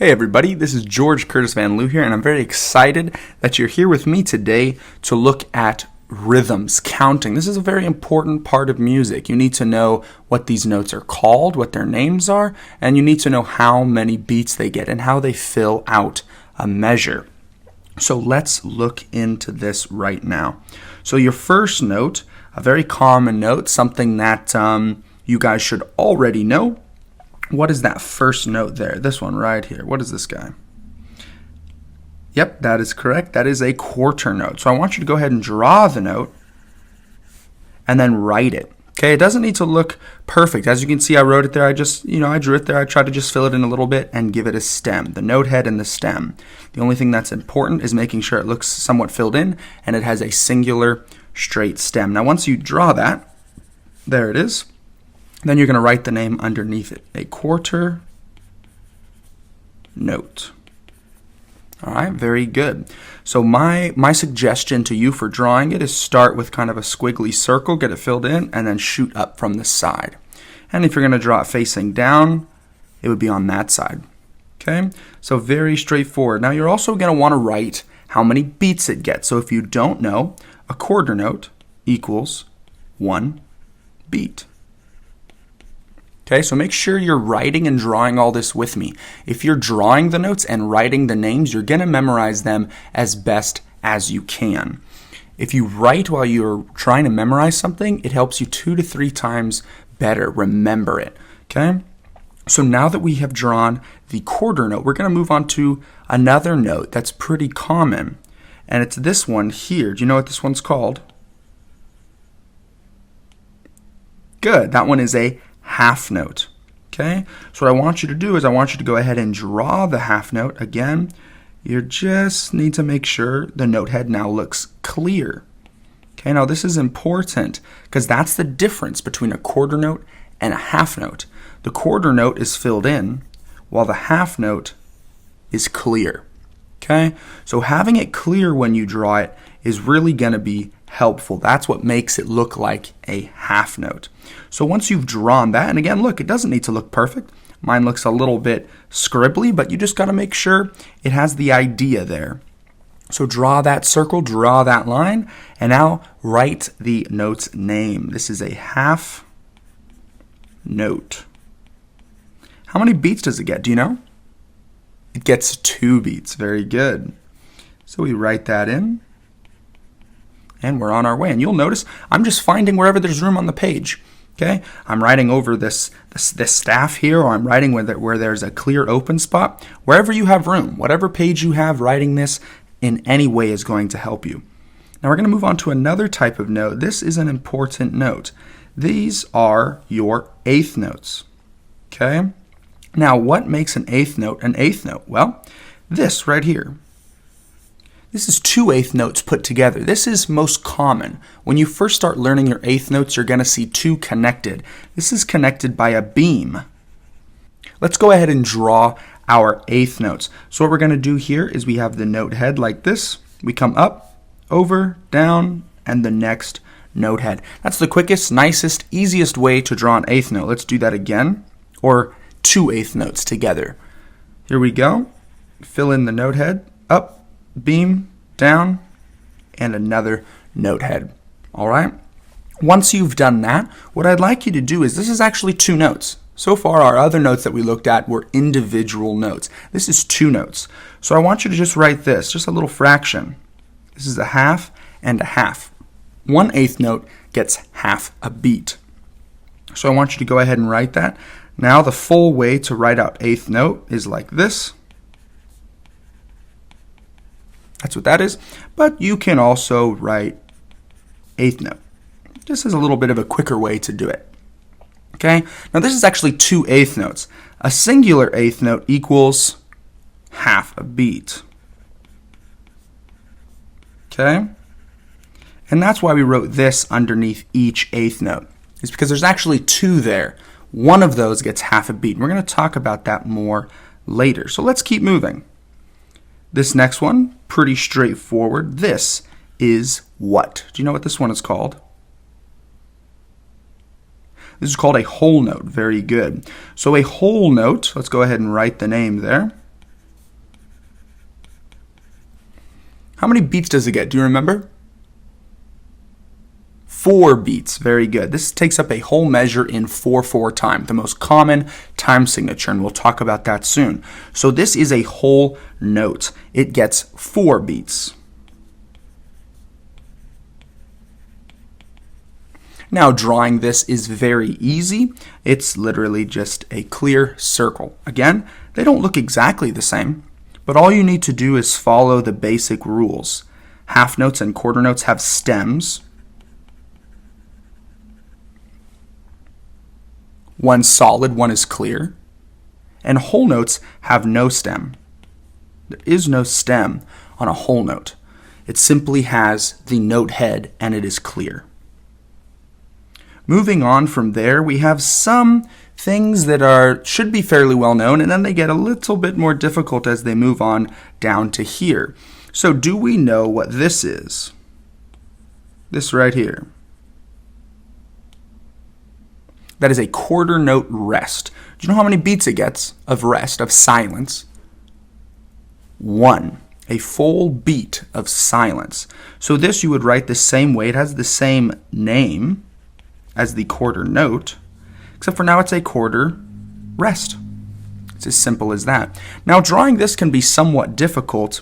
Hey everybody, this is George Curtis Van Loo here, and I'm very excited that you're here with me today to look at rhythms, counting. This is a very important part of music. You need to know what these notes are called, what their names are, and you need to know how many beats they get and how they fill out a measure. So let's look into this right now. So your first note, a very common note, something that you guys should already know. What is that first note there? This one right here. What is this guy? Yep, that is correct. That is a quarter note. So I want you to go ahead and draw the note and then write it. Okay, it doesn't need to look perfect. As you can see, I wrote it there. I drew it there. I tried to just fill it in a little bit and give it a stem, the note head and the stem. The only thing that's important is making sure it looks somewhat filled in and it has a singular straight stem. Now, once you draw that, there it is. Then you're going to write the name underneath it, a quarter note. All right, very good. So my suggestion to you for drawing it is start with kind of a squiggly circle, get it filled in, and then shoot up from the side. And if you're going to draw it facing down, it would be on that side. Okay, so very straightforward. Now you're also going to want to write how many beats it gets. So if you don't know, a quarter note equals 1 beat. Okay, so make sure you're writing and drawing all this with me. If you're drawing the notes and writing the names, you're going to memorize them as best as you can. If you write while you're trying to memorize something, it helps you 2 to 3 times better remember it. Okay, so now that we have drawn the quarter note, we're going to move on to another note that's pretty common. And it's this one here. Do you know what this one's called? Good, that one is a half note. Okay, so what I want you to do is I want you to go ahead and draw the half note. Again, you just need to make sure the note head now looks clear. Okay, now this is important because that's the difference between a quarter note and a half note. The quarter note is filled in while the half note is clear. Okay, so having it clear when you draw it is really going to be helpful. That's what makes it look like a half note. So once you've drawn that, and again, look, it doesn't need to look perfect. Mine looks a little bit scribbly, but you just got to make sure it has the idea there. So draw that circle, draw that line, and now write the note's name. This is a half note. How many beats does it get? Do you know? It gets 2 beats. Very good. So we write that in. And we're on our way. And you'll notice I'm just finding wherever there's room on the page. Okay, I'm writing over this staff here, or I'm writing where there's a clear open spot. Wherever you have room, whatever page you have, writing this in any way is going to help you. Now we're going to move on to another type of note. This is an important note. These are your eighth notes. Okay, now what makes an eighth note an eighth note? Well, this right here. This is 2 eighth notes put together. This is most common. When you first start learning your eighth notes, you're going to see 2 connected. This is connected by a beam. Let's go ahead and draw our eighth notes. So what we're going to do here is we have the note head like this. We come up, over, down, and the next note head. That's the quickest, nicest, easiest way to draw an eighth note. Let's do that again, or 2 eighth notes together. Here we go. Fill in the note head, up, beam, down, and another note head. All right. Once you've done that, what I'd like you to do is, this is actually 2 notes. So far, our other notes that we looked at were individual notes. This is 2 notes. So I want you to just write this, just a little fraction. This is a half and a half. 1 eighth note gets half a beat. So I want you to go ahead and write that. Now the full way to write out eighth note is like this. That's what that is. But you can also write eighth note. This is a little bit of a quicker way to do it. Okay, now this is actually 2 eighth notes. A singular eighth note equals half a beat. Okay, and that's why we wrote this underneath each eighth note. It's because there's actually 2 there. One of those gets half a beat. We're going to talk about that more later. So let's keep moving. This next one, pretty straightforward. This is what? Do you know what this one is called? This is called a whole note. Very good. So a whole note, let's go ahead and write the name there. How many beats does it get? Do you remember? 4 beats. Very good. This takes up a whole measure in 4/4 time, the most common time signature, and we'll talk about that soon. So this is a whole note. It gets 4 beats. Now, drawing this is very easy. It's literally just a clear circle. Again, they don't look exactly the same, but all you need to do is follow the basic rules. Half notes and quarter notes have stems. One's solid, one is clear. And whole notes have no stem. There is no stem on a whole note. It simply has the note head and it is clear. Moving on from there, we have some things that should be fairly well known, and then they get a little bit more difficult as they move on down to here. So do we know what this is? This right here. That is a quarter note rest. Do you know how many beats it gets of rest, of silence? 1. A full beat of silence. So this you would write the same way. It has the same name as the quarter note, except for now it's a quarter rest. It's as simple as that. Now, drawing this can be somewhat difficult.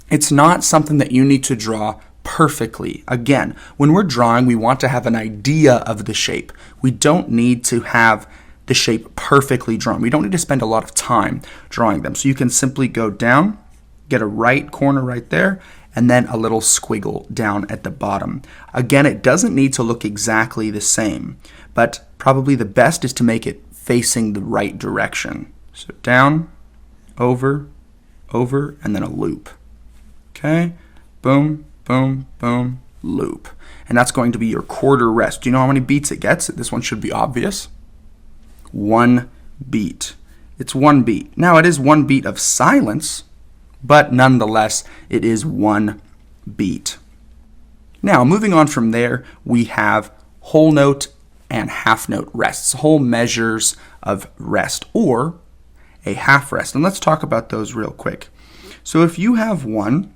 It's not something that you need to draw perfectly. Again, when we're drawing, we want to have an idea of the shape. We don't need to have the shape perfectly drawn. We don't need to spend a lot of time drawing them. So you can simply go down, get a right corner right there, and then a little squiggle down at the bottom. Again, it doesn't need to look exactly the same, but probably the best is to make it facing the right direction. So down, over, and then a loop. Okay? Boom, boom, boom, loop. And that's going to be your quarter rest. Do you know how many beats it gets? This one should be obvious. 1 beat. It's 1 beat. Now, it is 1 beat of silence, but nonetheless, it is 1 beat. Now, moving on from there, we have whole note and half note rests, whole measures of rest, or a half rest. And let's talk about those real quick. So if you have one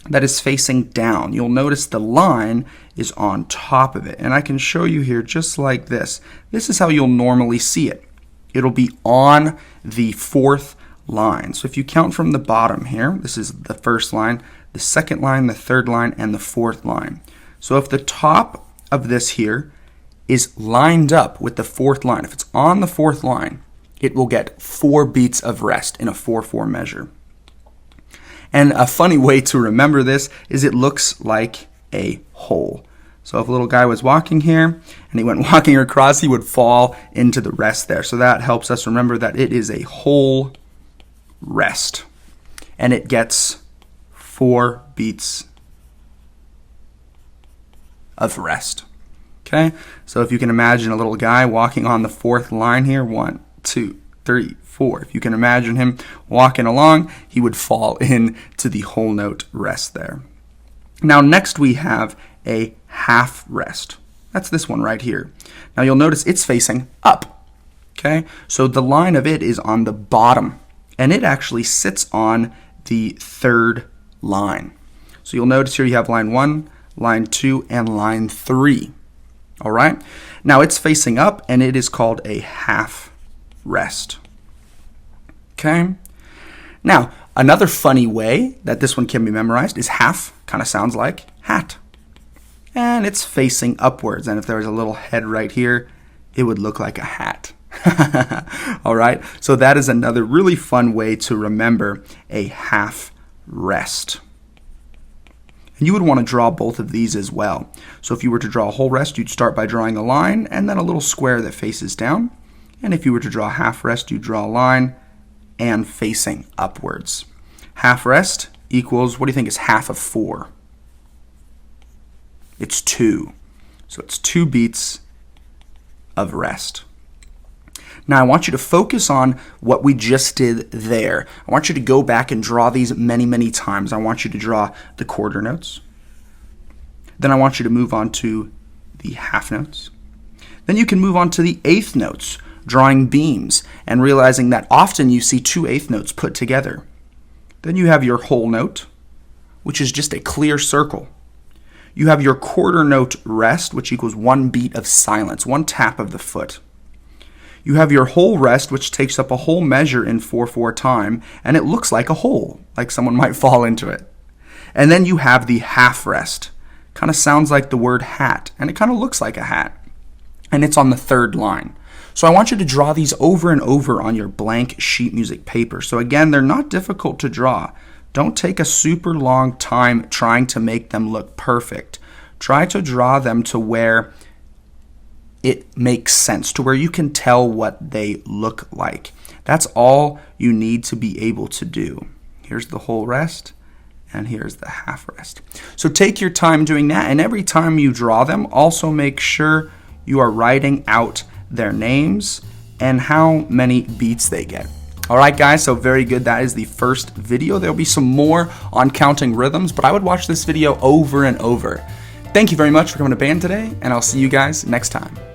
that is facing down, you'll notice the line is on top of it. And I can show you here just like this. This is how you'll normally see it. It'll be on the 4th line. So if you count from the bottom here, this is the 1st line, the 2nd line, the 3rd line, and the 4th line. So if the top of this here is lined up with the 4th line, if it's on the 4th line, it will get 4 beats of rest in a 4/4 measure. And a funny way to remember this is it looks like a hole. So if a little guy was walking here and he went walking across, he would fall into the rest there. So that helps us remember that it is a whole rest, and it gets 4 beats of rest. Okay, so if you can imagine a little guy walking on the 4th line here, 1, 2, 3, 4. If you can imagine him walking along, he would fall into the whole note rest there. Now, next we have a half rest. That's this one right here. Now you'll notice it's facing up. Okay, so the line of it is on the bottom, and it actually sits on the 3rd line. So you'll notice here you have line 1, line 2, and line 3. All right? Now it's facing up, and it is called a half rest. Okay? Now, another funny way that this one can be memorized is half, kind of sounds like hat. And it's facing upwards, and if there was a little head right here, it would look like a hat. All right, so that is another really fun way to remember a half rest. And you would want to draw both of these as well. So if you were to draw a whole rest, you'd start by drawing a line and then a little square that faces down. And if you were to draw a half rest, you'd draw a line and facing upwards. Half rest equals, what do you think is half of 4? It's 2. So it's 2 beats of rest. Now, I want you to focus on what we just did there. I want you to go back and draw these many, many times. I want you to draw the quarter notes. Then I want you to move on to the half notes. Then you can move on to the eighth notes, drawing beams, and realizing that often you see 2 eighth notes put together. Then you have your whole note, which is just a clear circle. You have your quarter note rest, which equals 1 beat of silence, 1 tap of the foot. You have your whole rest, which takes up a whole measure in 4/4 time, and it looks like a hole, like someone might fall into it. And then you have the half rest. Kind of sounds like the word hat, and it kind of looks like a hat. And it's on the 3rd line. So I want you to draw these over and over on your blank sheet music paper. So again, they're not difficult to draw. Don't take a super long time trying to make them look perfect. Try to draw them to where it makes sense, to where you can tell what they look like. That's all you need to be able to do. Here's the whole rest, and here's the half rest. So take your time doing that, and every time you draw them, also make sure you are writing out their names and how many beats they get. All right, guys, so very good. That is the first video. There'll be some more on counting rhythms, but I would watch this video over and over. Thank you very much for coming to band today, and I'll see you guys next time.